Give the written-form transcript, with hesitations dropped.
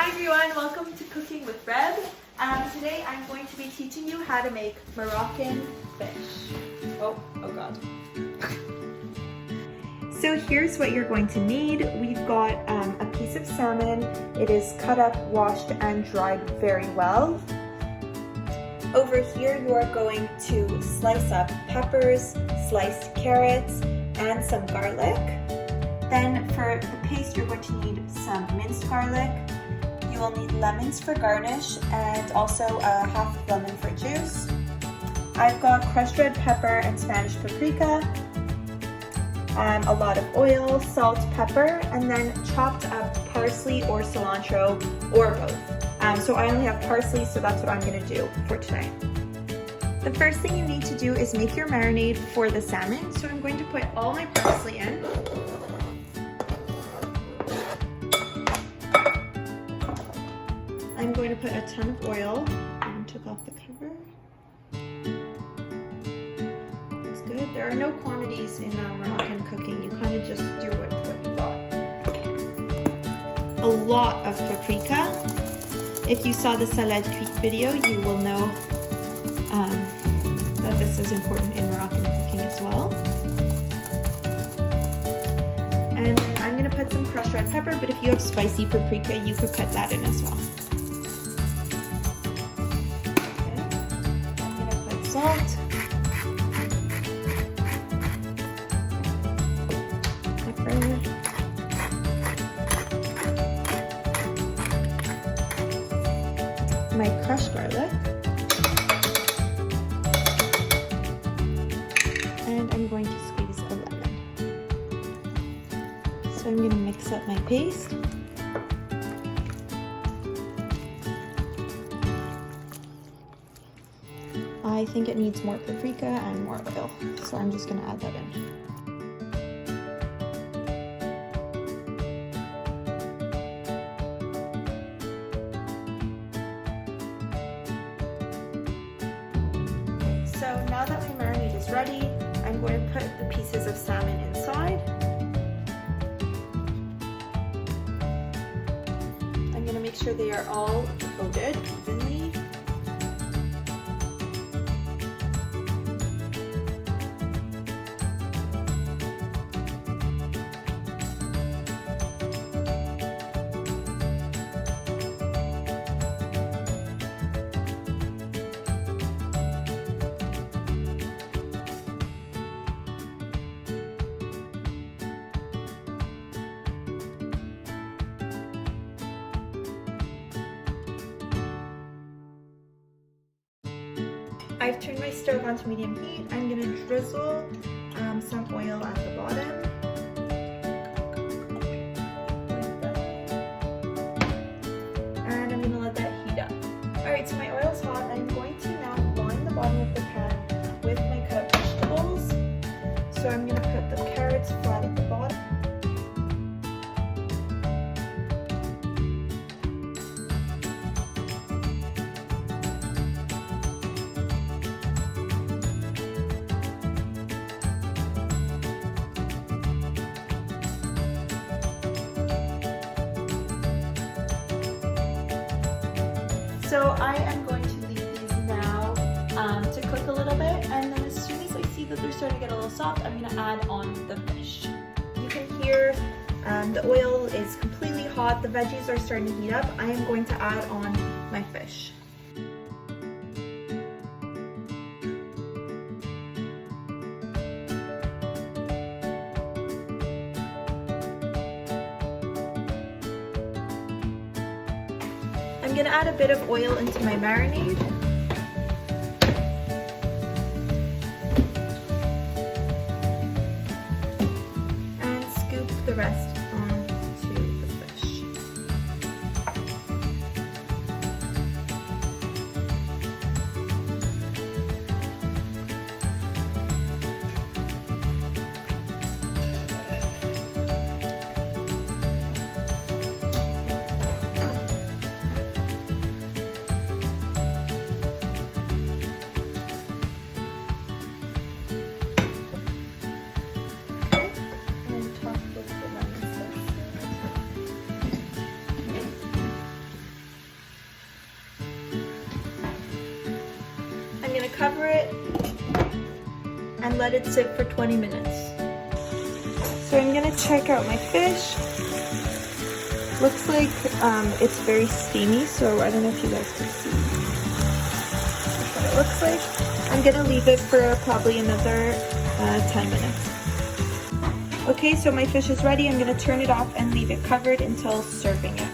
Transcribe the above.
Hi everyone, welcome to Cooking with Reb. Today I'm going to be teaching you how to make Moroccan fish. Oh god. So here's what you're going to need. We've got a piece of salmon. It is cut up, washed, and dried very well. Over here you are going to slice up peppers, sliced carrots, and some garlic. Then for the paste you're going to need some minced garlic. You will need lemons for garnish and also a half lemon for juice. I've got crushed red pepper and Spanish paprika, a lot of oil, salt, pepper, and then chopped up parsley or cilantro or both. So I only have parsley, so that's what I'm going to do for today. The first thing you need to do is make your marinade for the salmon. So I'm going to put all my parsley in. I'm going to put a ton of oil. I took off the cover. That's good. There are no quantities in Moroccan cooking. You kind of just do what you got. A lot of paprika. If you saw the salade cuite video, you will know that this is important in Moroccan cooking as well. And then I'm going to put some crushed red pepper, but if you have spicy paprika, you could cut that in as well. Salt, pepper, my crushed garlic, and I'm going to squeeze a lemon. So I'm going to mix up my paste. I think it needs more paprika and more oil, so I'm just going to add that in. So now that my marinade is ready, I'm going to put the pieces of salmon inside. I'm going to make sure they are all coated evenly. I've turned my stove on to medium heat. I'm going to drizzle some oil at the bottom. And I'm going to let that heat up. Alright, so my oil's hot. I'm going to now line the bottom of the pan with my cut up vegetables. So I'm going to put the carrots flat at the bottom. So I am going to leave these now to cook a little bit, and then as soon as I see that they're starting to get a little soft, I'm going to add on the fish. You can hear the oil is completely hot, the veggies are starting to heat up. I am going to add on my fish. I'm going to add a bit of oil into my marinade. And scoop the rest onto the fish. cover it and let it sit for 20 minutes. So I'm gonna check out my fish. Looks like it's very steamy, so I don't know if you guys can see what it looks like. I'm gonna leave it for probably another 10 minutes. Okay, so my fish is ready. I'm gonna turn it off and leave it covered until serving it.